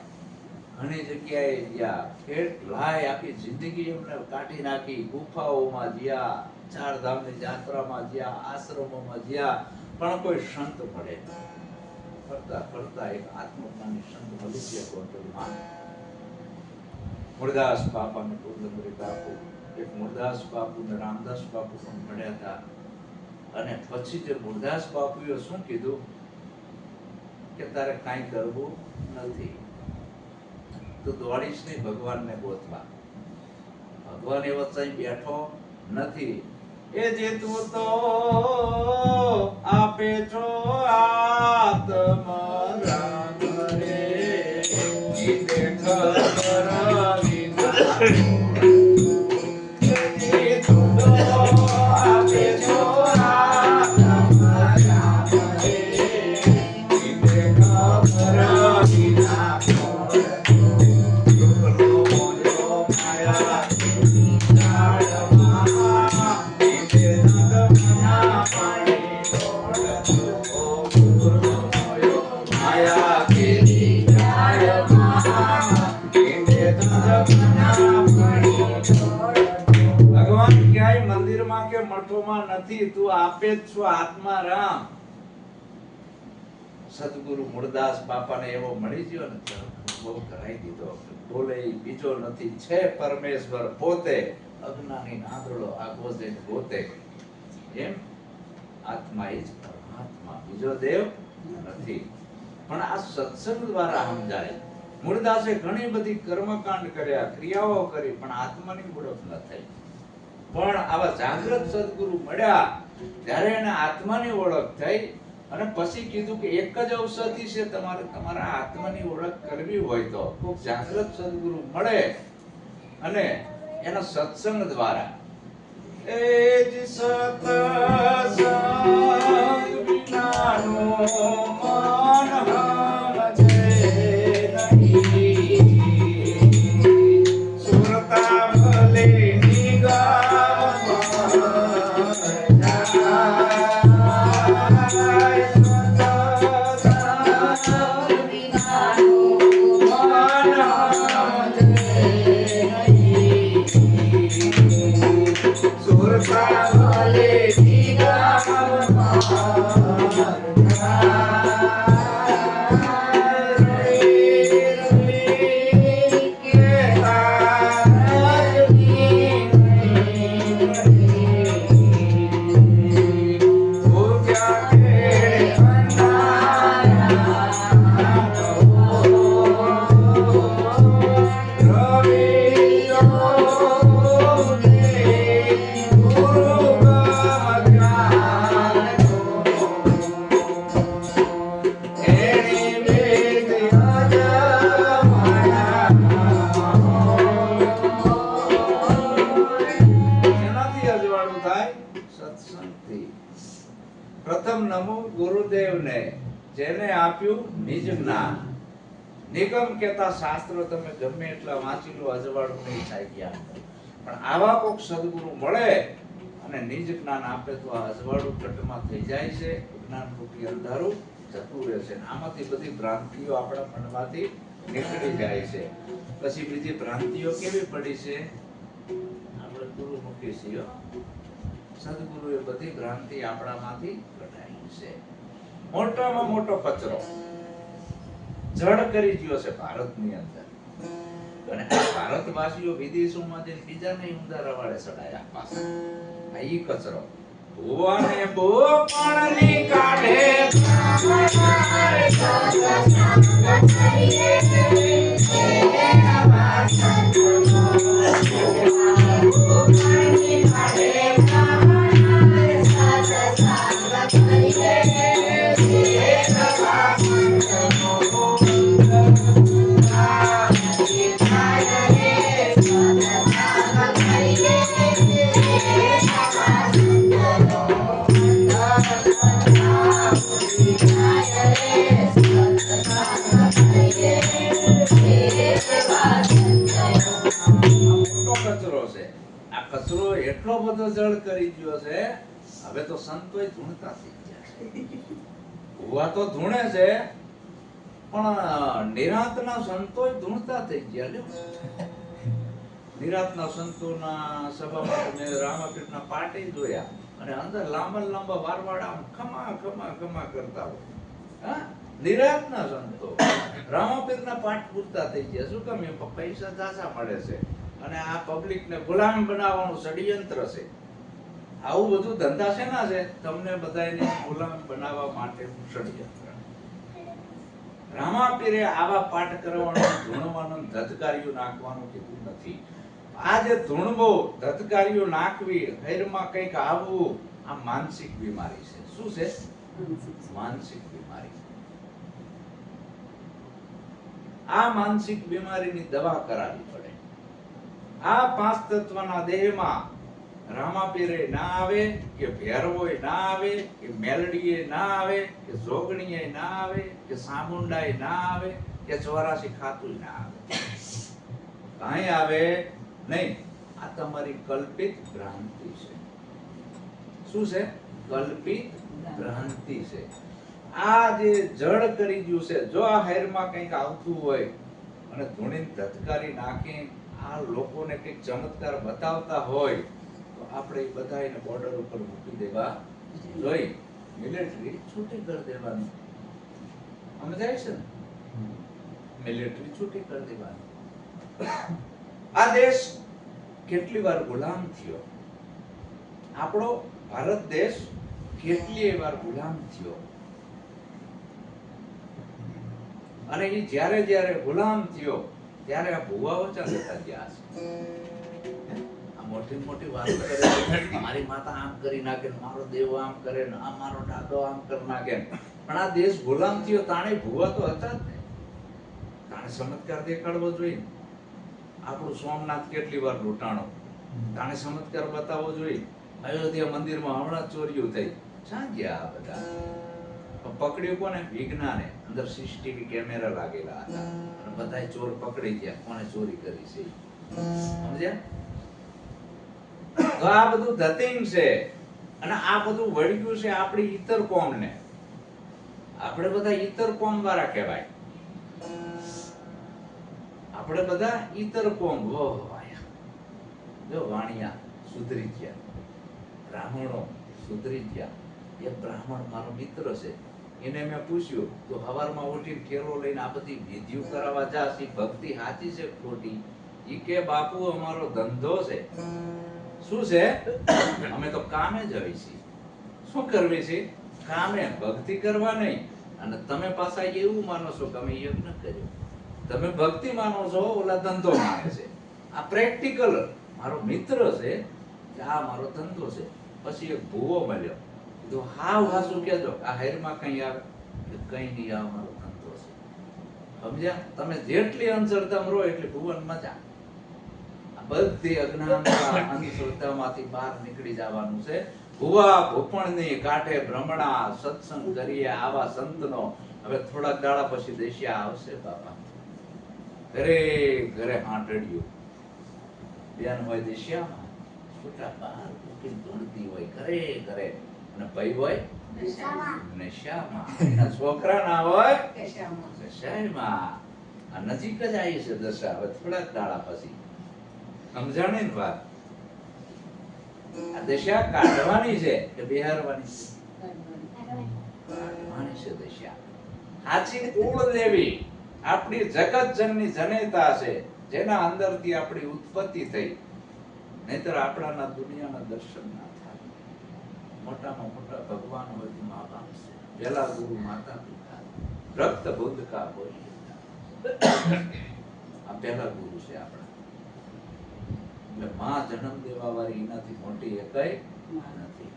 S1: ઘણી જગ્યાએ ગયા, કેટલાય આખી જિંદગી એમને કાઢી નાખી. ગુફાઓમાં ગયા, ચારધામની યાત્રામાં ગયા, આશ્રમોમાં ગયા, પણ કોઈ સંત મળે. ફરતા ફરતા એક આત્મજ્ઞાની સંત મળી ગયા ગોંડલમાં. મૂળદાસ બાપાને પૂર્ણમરી બાપુ, એક મૂળદાસ બાપુ ને રામદાસ બાપુ પણ મળ્યા હતા. અને પછી જે મૂળદાસ બાપુએ શું કીધું કે તારે કાંઈ કરવું નથી, તું દોડીશ નહીં ભગવાનને ગોતવા. ભગવાન એ વચ્ચે બેઠો નથી. એ જે તું તો આપે છો આત્મા રામ રે, જીતે ખબર વિના. ભગવાન ક્યાંય મંદિરમાં કે મઠોમાં નથી, તું આપે જ છો આત્મારામ. સદગુરુ મૂળદાસ બાપાને એવો મળી ગયો ને, બહુ કરાઈ દીધો. બોલે બીજો નથી, છે પરમેશ્વર પોતે. અજ્ઞાની આંધળો આગો છે પોતે. એમ આત્મા એ જ પરમાત્મા, બીજો દેવ નથી. પણ આ સત્સંગ દ્વારા સમજાય. મૂળદાસે ઘણી બધી કર્મકાંડ કર્યા, ક્રિયાઓ કરી, પણ આત્માની ઓળખ ન થઈ. પણ આવા જાગૃત સદગુરુ મળ્યા ત્યારે એને આત્માની ઓળખ થઈ. અને પછી કીધું કે એક જ ઔષધિ છે, તમારે તમારા આત્માની ઓળખ કરવી હોય તો કોઈ જાગૃત સદગુરુ મળે અને એના સત્સંગ દ્વારા. એ જ સત્સંગ વિનાનો મન પ્રથમ નમો ગુરુદેવને, જેને આપ્યું નિજ જ્ઞાન. નિગમ કેતા શાસ્ત્રો તમે ગમે એટલા વાંચી લો, અજવાળું નહીં થાય જ્ઞાન. પણ આવા કોઈક સદગુરુ મળે અને નિજ જ્ઞાન આપે તો આ અજવાળું ઘટમાં થઈ જાય છે. જ્ઞાન રૂપી અંધારું જતું રહે છે. આમાંથી બધી ભ્રાંતિઓ આપણા મનમાંથી નીકળી જાય છે. પછી બીજી ભ્રાંતિઓ કેવી પડી છે? આપણે ગુરુમુખી છીએ. સદગુરુએ બધી ભ્રાંતિ આપણામાંથી કઢાઈ છે. મોટામાં મોટો કચરો જડ કરી ગયો છે ભારતની અંદર. અને આ ભારતવાસીઓ વિદેશોમાં જઈને બીજાને ઊંધા રવાડે ચડાયા પાછા. આ ઈ કચરો ભુવાને બોપણની કાઢે
S2: Thank you.
S1: કચરો એટલો બધો જળ કરી ગયો છે, હવે તો સંતોય ધૂણતા થઈ ગયા છે. ભુવા તો ધૂણે છે, પણ નિરાંતના સંતોય ધૂણતા થઈ ગયા. લ્યો, નિરાંતના સંતોના સભામાં મેં રામાપીઠના પાટે જોયા, અને અંદર લાંબા લાંબા વારવાડા આમ ખમા ખમા ખમા કરતા હોય. હા, નિરાંતના સંતો રામાપીરના પાઠ પૂરતા થઈ ગયા. શું કામ? પૈસા ઝાઝા મળે છે, અને આ પબ્લિકને ગુલામ બનાવવાનું ષડયંત્ર છે. આવું બધું ધંધા શેના છે? તમને બધાને ગુલામ બનાવવા માટેનું ષડયંત્ર. રામાપીરે આવા પાઠ કરવાનું, ધૂણવાનું, ધધકારીઓ નાખવાનું કીધું નથી. આ જે ધૂણવો, ધધકારીઓ નાખવી, હૈરમાં કંઈક આવવું, આ માનસિક બીમારી છે. શું છે? માનસિક બીમારી. આ માનસિક બીમારીની દવા કરાવવી પડે. આ પાંચ તત્વના દેહમાં રામાપીરે ના આવે, કે ભેરવોય ના આવે, કે મેલડીએ ના આવે, કે જોગણીએ ના આવે, કે સામુંડાએ ના આવે, કે 84 ખાતું ના આવે. કાંઈ આવે નહીં. આ તમારી કલ્પિત ભ્રાંતિ છે. શું છે? કલ્પિત ભ્રાંતિ છે. આ જે જળ કરી ગયું છે, જો આ હાયરમાં કંઈક આવતું હોય અને ધૂણીને ધધકારી નાખી આ લોકોને કંઈક ચમત્કાર બતાવતા હોય, તો આપણે બધા એને બોર્ડર ઉપર મૂકી દેવા જોઈએ. મિલિટરી છૂટી કરી દેવાની. સમજાય છે ને? મિલિટરી છૂટી કરી દેવાની. આ દેશ કેટલી વાર ગુલામ થયો. આપણો ભારત દેશ કેટલી વાર ગુલામ થયો. અને એ જ્યારે જ્યારે ગુલામ થયો ત્યારે આ ભુવાઓ ચાલતા ગયા છે. આ મોટી મોટી વાતો કરે, મારી માતા આમ કરી નાખે, મારો દેવ આમ કરે, આ મારો દાદો આમ કરી નાખે. પણ આ દેશ ગુલામ થયો તાણે ભુવા તો હતા જ ને. તાણે ચમત્કાર દેખાડવો જોઈએ. આપણું સોમનાથ કેટલી વાર લૂંટાણો, તાણે ચમત્કાર બતાવવો જોઈએ. અયોધ્યા મંદિરમાં હમણાં ચોરીઓ થઈ, ક્યાં ગયા આ બધા? પકડ્યું કોને? વિજ્ઞાને. અંદર સીસીટીવી કેમેરા લાગેલા હતા, અને બધાય ચોર પકડી ગયા, કોને ચોરી કરી છે. સમજ્યા? તો આ બધું ધતિંગ છે, અને આ બધું વળગ્યું છે આપણી ઈતર કોમને. આપણે બધા ઈતર કોમ વાળા કહેવાય. આપણે બધા ઈતર કોમ. જો વાણિયા સુધરી ગયા, બ્રાહ્મણો સુધરી ગયા. એક બ્રાહ્મણ મારો મિત્ર છે, એને મેં પૂછ્યું, તો હવારમાં ઉઠીને કેરો લઈને આ બધી વિધિઓ કરાવવા જાસી, ભક્તિ સાચી છે ખોટી? ઈ કે બાપુ અમારો ધંધો છે. શું છે? અમે તો કામે જ આવી છીએ. શું કરવી છે? કામે. ભક્તિ કરવા નહીં. અને તમે પાછા એવું માનો છો કે અમે યજ્ઞ કર્યો. તમે ભક્તિ માનો છો, ઓલા ધંધો માને છે. આ પ્રેક્ટિકલ. મારો મિત્ર છે, આ મારો ધંધો છે. પછી એક ભૂવો મળ્યો, તો હાવ હાસુ કહેજો, આ હાયરમાં કઈ આવે? કઈ નહીં, આ મારો ધંધો છે. સમજ્યા? તમે જેટલી અંધશ્રદ્ધામાં રહો એટલી ભુવન મજા. આ બધી અજ્ઞાનતા, અંધશ્રદ્ધામાંથી બહાર નીકળી જવાનું છે. ભુવા ભૂપણની કાંઠે ભ્રમણા, સત્સંગ કરીએ આવા સંતનો. હવે થોડાક દાડા પછી દેશિયા આવશે બાપા. ઘરે ઘરે હાંટડ્યું બેન હોય દેશિયામાં, છૂટા બહાર મૂકીને ધૂણતી હોય ઘરે ઘરે. અને ભાઈ હોય નશામાં, એના છોકરા ના હોય નશામાં. આ નજીક જ આવી છે દશા. હવે થોડાક દાડા પછી. સમજાણી ને વાત? આ દશા કાઢવાની છે કે બિહારવાની છે? કાઢવાની છે દશા. સાચી કુળ દેવી આપણી જગતજનની જનેતા છે, જેના અંદરથી આપણી ઉત્પત્તિ થઈ. નહીતર આપણાના દુનિયાના દર્શન ના થાય. મોટામાં મોટા ભગવાન હોય તો મા બાપ છે. પહેલા ગુરુ માતા પિતા, રક્ત બુદ્ધ કા બોલી. આ પહેલા ગુરુ છે આપણા. એટલે માં જન્મ દેવા વાળી એનાથી મોટી એકઈ નથી.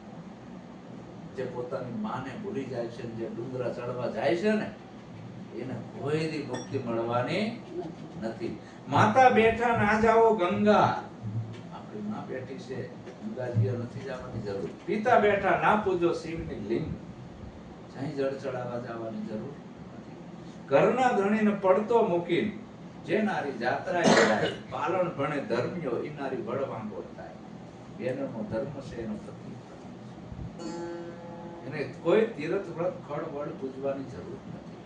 S1: જે પોતાની માને ભૂલી જાય છે, જે ડુંગરા ચડવા જાય છે ને, એને કોઈની મુક્તિ મળવાની નથી. માતા બેઠા ના જાઓ ગંગા. આપણી માં બેઠી છે, ગંગાજીએ નથી જવાની જરૂર. પિતા બેઠા ના પૂજો શિવની લિંગ. જઈ જળ ચડાવવા જવાની જરૂર નથી. ઘરના ધણીને પડતો મૂકીને જે નારી જાત્રાએ જાય, પાલન ભણે ધર્મીઓ, ઈ નારી વડવાંગો થાય. બેનનો ધર્મ છે એનો પતિ એને કોઈ તીર્થ વ્રત ખડબડ પૂજવાની જરૂર નથી.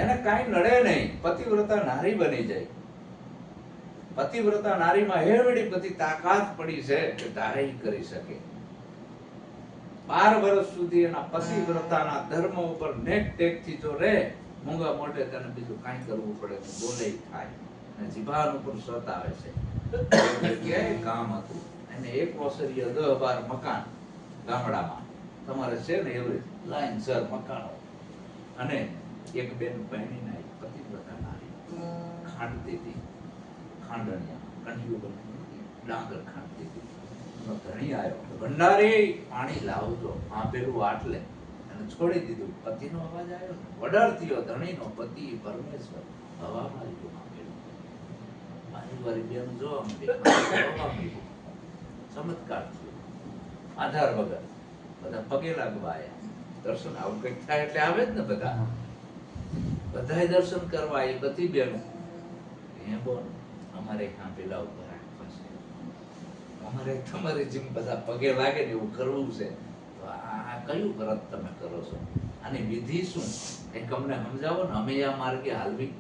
S1: એને કાંઈ નડે નહીં, પતિવ્રતા નારી બની જાય. પતિવ્રતા નારીમાં એવડી બધી તાકાત પડી છે કે ધારે કરી શકે. 12 વર્ષ સુધી એના પતિવ્રતાના ધર્મ ઉપર નેક ટેકથી જો રહે, મૂંગા મોઢે તેને બીજું કાંઈ કરવું પડે તો બોલે થાય. અને જીભાન ઉપર સત આવે છે. એક જગ્યાએ ગામ હતું અને એક ઓસરીએ 10-12 મકાન ગામડામાં તમારે છે ને એવી લાઈન સર મકાનો. અને એક બેન પહેરીને આવી પતિવ્રતા નારી ખાંડતી હતી. ખાંડણિયા કંઠીઓ બની ડાંગર ખાંડતી હતી. ધણી આવ્યો, ભંડારી પાણી લાવજો, આ પેલું આટલે અને છોડી દીધું. પતિનો અવાજ આવ્યો, વડાર થયો. ધણીનો પતિ પરમેશ્વર હવામાં લીધું. મારી વારી બેન જો ચમત્કાર થયો. આધાર વગર બધા પગે લાગવા આવ્યા. દર્શન આવું કંઈક થાય એટલે આવે જ ને બધા. બધાય દર્શન કરવા એ બધી બેનો હે બોલ અમારે હા પેલા ઉપર રાખવા છે, અમારે તમારી જેમ બધા પગે લાગે ને એવું કરવું છે. તો આ કયું વ્રત તમે કરો છો? આની વિધિ શું? એક અમને સમજાવો ને, અમે આ માર્ગે હાલવી.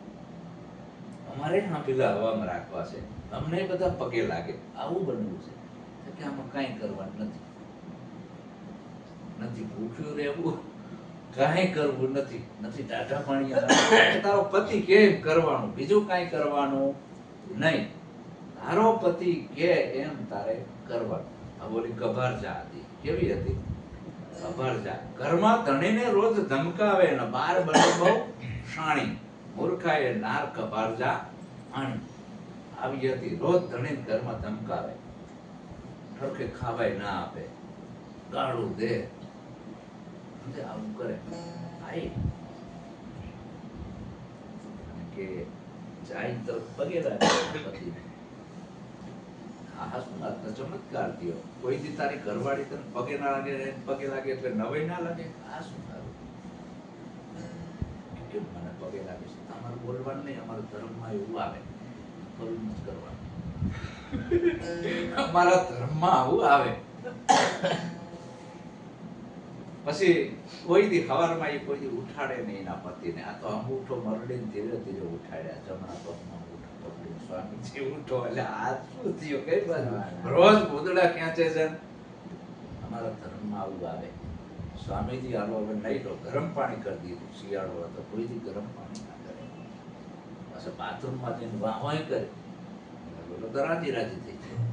S1: અમારે હા પેલા હવામાં રાખવા છે, અમને બધા પગે લાગે, આવું બનવું છે. કે આમાં કાંઈ કરવાનું નથી ભૂખ્યું રહેવું, કાંઈ કરવું નથી, ટાઢા પાણી. તારો પતિ કેમ કરવાનું, બીજું કાંઈ કરવાનું નહીં. તારો પતિ કે એમ તારે કરવાનું. આ બોલી કભારજા હતી. કેવી હતી કભારજા? ઘરમાં ધણીને રોજ ધમકાવે ને બાર બને બહુ શાણી. મૂર્ખાએ નાર કભારજા આણી આવી હતી. રોજ ધણીને ઘરમાં ધમકાવે, ઠરકે ખાવાય ના આપે, ગાળું દે, આવું કરે. આઈ કે જાય તો પગે લાગે પતિ. આ શું વાત ચમત્કાર થયો. કોઈ દી તારી ઘરવાળી તને પગે ના લાગે, પગે લાગે એટલે નવાઈ ના લાગે? આ શું તારું? કેમ મને પગે લાગે છે? તમારું બોલવાનું નહીં, અમારા ધર્મમાં એવું આવે, કરવું જ કરવાનું. અમારા ધર્મમાં આવું આવે. પછી કોઈ દી સવારમાં એ કોઈ દી ઉઠાડે નહીં એના પતિને. આ તો અંગૂઠો મરડીને ધીરે ધીરે ઉઠાડ્યા. જમણા પગમાં અંગૂઠો પકડી, સ્વામીજી ઉઠો. એટલે આ શું થયું? કઈ બાજુ રોજ ગોદડા ખેંચે છે. અમારા ધર્મમાં આવું આવે. સ્વામીજી હાલો હવે નહીં લો, ગરમ પાણી કરી દીધું. શિયાળો હતો, કોઈ દી ગરમ પાણી ના કરે. પછી બાથરૂમમાં જઈને વાહોય કરે. બોલો તો રાજી રાજી થઈ જાય.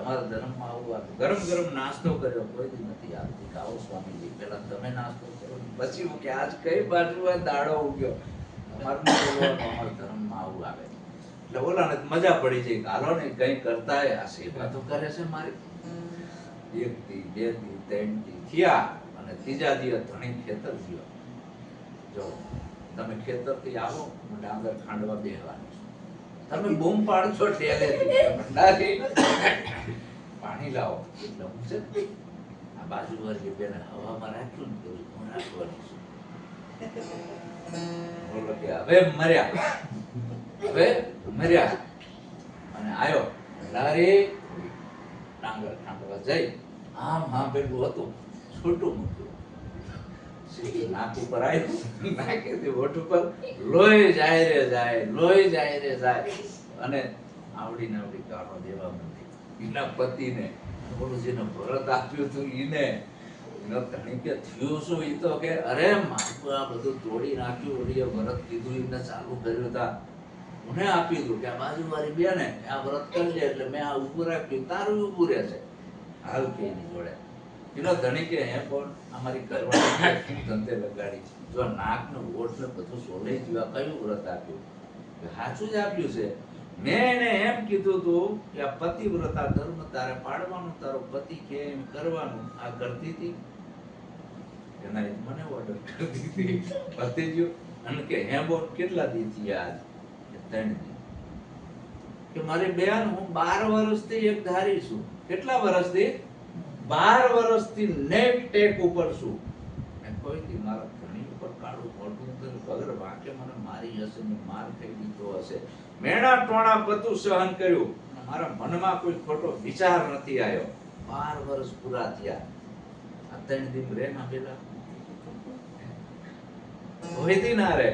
S1: અમારા ધર્મમાં આવું આવે. ગરમ ગરમ નાસ્તો કર્યો, કોઈ દી નથી આવતી. આવો સ્વામીજી પેલા તમે નાસ્તો કરો, પછી હું કે આજ કઈ બાજુ દાડો ઉગ્યો. અમારા ધર્મમાં આવું આવે. એટલે ઓલાને મજા પડી જાય. હાલો ને કઈ કરતા આ સેવા તો કરે છે મારી. 1 દી 2 દી 3 દી થયા અને ત્રીજા દિવસ ધણી ખેતર ગયો. જો તમે ખેતર થી આવો, હું ડાંગર ખાંડવા બેહવાનું છું. તમે બૂમ પાડશો ઠેલેથી, પાણી લાવો. એટલે હું છે આ બાજુ વાળી બેને હવામાં રાખ્યું ને તો હું રાખવાનું છું. બોલો કે હવે મર્યા અને આયો લારી ડાંગર ખાંડવા જઈ આમ હા પેલું હતું છોટું મોટું નાક ઉપર આવ્યું, નાકેથી હોઠ ઉપર લોહી જાય રે જાય અને આવડી ગાળો દેવા માંડી એના પતિને. બોલું જેને વ્રત આપ્યું હતું ઈને ધણી કે થયું શું? ઈ તો કે અરે મારું આ બધું તોડી નાખ્યું, ઓલીએ વ્રત કીધું એમને ચાલુ કર્યું હતા, મને આપી દીધું કે આ બાજુવાળી બેને આ વ્રત કરજે એટલે મેં આ ઊભું રાખ્યું, તારું ઊભું રહેશે. હાલ કે એની જોડે એનો ધણી કે હે કોણ? અમારી ઘરવાળી ધંધે લગાડી. જો નાક ને ઓઠ ને બધું સોલે જીવા કયું વ્રત આપ્યું? સાચું જ આપ્યું છે. મેં એને એમ કીધું હતું કે આ પતિવ્રતા ધર્મ તારે પાડવાનું, તારો પતિ કે એમ કરવાનું. આ કરતી હતી એના મને ઓર્ડર કરતી હતી. પતિ ગયો અને કે હે બોલ કેટલા દી થયા? આજ 3 દી. કે મારી બેન હું 12 વર્ષથી એક ધારી છું. કેટલા વર્ષથી? 12 વર્ષથી નેક ટેક ઉપર છું. મેં કોઈ દી મારા ધણી ઉપર કાળું મોઢું પગર વાંકે મને મારી હશે ને માર ખાઈ દીધો હશે. મેણા ટોણા બધું સહન કર્યું. મારા મનમાં કોઈ ખોટો વિચાર નથી આવ્યો. 12 વર્ષ પૂરા થયા. આ 3 દિન રે ના પેલા હોયતી ના રે.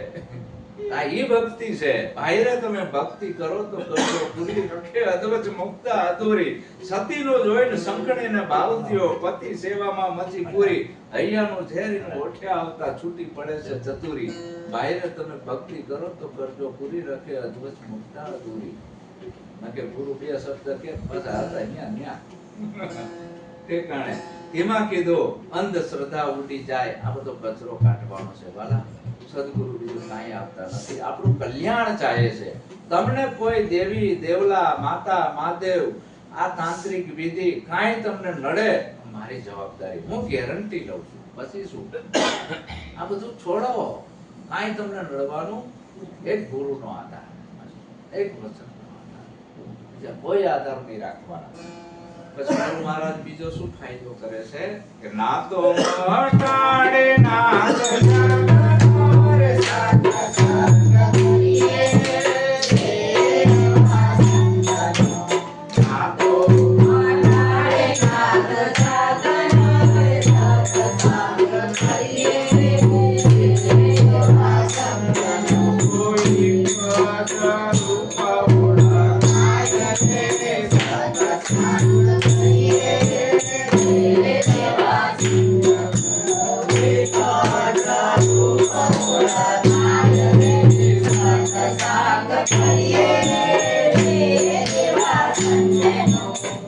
S1: આ ઈ ભક્તિ છે. ભાઈરે તમે ભક્તિ કરો તો કરજો પૂરી, રખે અધવચ મુક્તા અધૂરી. સતીનો જોઈને શંખણીને ભાવતીઓ, પતિ સેવામાં મચી પૂરી. હૈયાનું ઝેરીનું ઓઠે આવતા છૂટી પડે છે ચતુરી. ભાઈરે તમે ભક્તિ કરો તો કરજો પૂરી, રખે અધવચ મુક્તા અધૂરી. નકે ગુરુ બે શબ્દ કે બસ હતા ન્યા તે કારણે તેમાં કીધું અંધશ્રદ્ધા ઉડી જાય. આ બધો કચરો કાઢવાનો છે વાલા. સદગુરુ બીજું કાંઈ આપતા નથી. આપણું કલ્યાણ ચાહે છે. તમને કોઈ દેવી દેવલા માતા મહાદેવ આ તાંત્રિક વિધિ કાંઈ તમને નડે, મારી જવાબદારી, હું ગેરંટી લઉં છું. પછી શું? આ બધું છોડો. કાંઈ તમને નડવાનું એક ગુરુનો આધાર, એક વચનનો આધાર, બીજા કોઈ આધાર નહીં રાખવાના. પછી ગુરુ મહારાજ બીજો શું ફાયદો કરે છે કે ના તો મટાડે ના તો જગતોરે સાચા સંગ કરીએ ના તો મટાડે ના તો જગતોરે સાચા સંગ કરીએ કોઈ પદ રૂપ ઓળખાય રે સત સંગ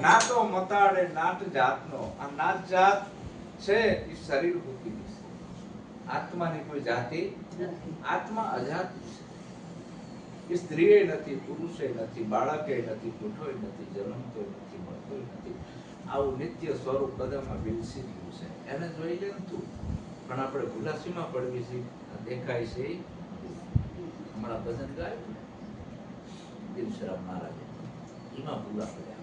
S1: ના તો મતાડે નાટ જાતનો. આ નાટ જાત છે એ શરીર ભૂતી છે. આત્માની કોઈ જાતિ નથી. આત્મા અજાત છે. એ સ્ત્રીએ નથી, પુરુષે નથી, બાળકે નથી, પૂઠોય નથી, જન્મતો નથી, મળતો નથી. આવું નિત્ય સ્વરૂપ બધામાં વિલસી ગયું છે. એને જોઈ લે ને તું. પણ આપણે ભૂલાસીમાં પડવી છે. દેખાય છે હમણાં ભજન ગાયું ને દિલશરામ મહારાજે, એમાં ભૂલા પડ્યા.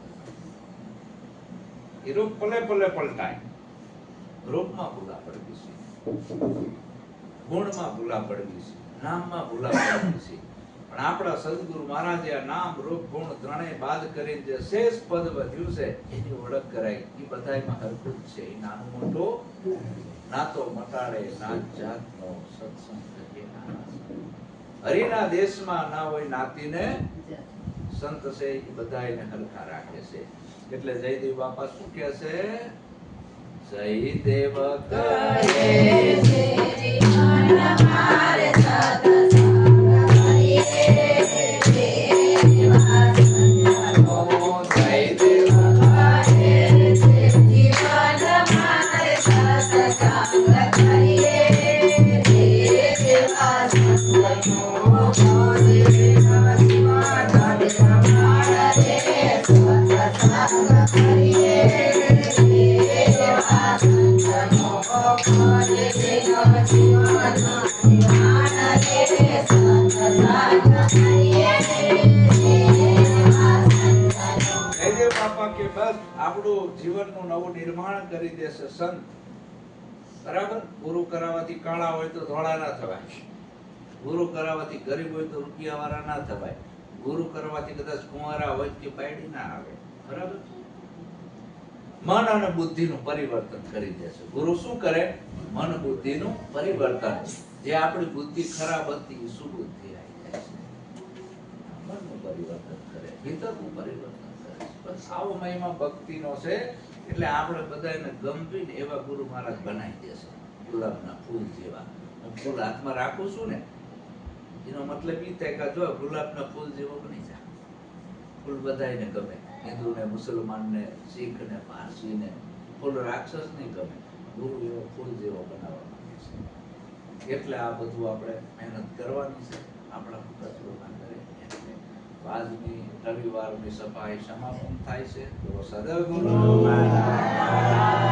S1: એ રૂપ પલે પલે પલટાય. રૂપમાં ભૂલા પડવી છે, ગુણમાં ભૂલા પડવી છે, નામમાં ભૂલા પડવી છે. પણ આપણા સદગુરુ મહારાજે આ નામ રૂપ ગુણ ત્રણેય બાદ કરીને જે શેષ પદ વધ્યું છે એની ઓળખ કરાઈ. એ બધાયમાં હરખું છે. એ નાનું મોટું ના તો મટાડે ના જાતનો સત્સંગ કરીએ નાના. હરિના દેશમાં ના હોય નાતીને સંત છે એ બધાયને હરખા રાખે છે. એટલે જયદેવ બાપા શું કહે છે? જયદેવ કહે છે જીવન મારે સત્સંગ કરીએ દેવા સંતનો. જયદેવ કહે છે જીવન મારે સત્સંગ કરીએ દેવા સંતનો. આપણું જીવનનું નવું નિર્માણ કરી દેશે સંત. બરાબર? ગુરુ કરાવવાથી કાળા હોય તો ધોળા ના થવાય. ગુરુ કરાવવાથી ગરીબ હોય તો રૂપિયા વાળા ના થવાય. ગુરુ કરવાથી કદાચ કુંવારા હોય કે બાયડી ના આવે. બરાબર? મન અને બુદ્ધિનું પરિવર્તન કરી દેશે. ગુરુ શું કરે? મન બુદ્ધિનું પરિવર્તન. જે આપણી બુદ્ધિ ખરાબ હતી એ સુબુદ્ધિ આવી જાય છે. મનનું પરિવર્તન કરે, ભીતરનું પરિવર્તન કરે. બસ આવો મહિમા ભક્તિનો છે. એટલે આપણે બધાને ગમતું ને એવા ગુરુ મહારાજ બનાવી દેશે. ગુલાબના ફૂલ જેવા. હું ફૂલ હાથમાં રાખું છું ને એનો મતલબ એ થાય કે જો ગુલાબના ફૂલ જેવો બની જા. ફૂલ બધાને ગમે. હિન્દુને, મુસલમાનને, શીખને, પારસીને. ફૂલ રાક્ષસ નહીં ગમે. ગુરુ એવો ફૂલ જેવો બનાવવા માંગે છે. એટલે આ બધું આપણે મહેનત કરવાની છે. આપણા કચરો ના કરે. એટલે આજની રવિવારની સભાએ સમાપન થાય છે. તો સદગુરુ મહારાજ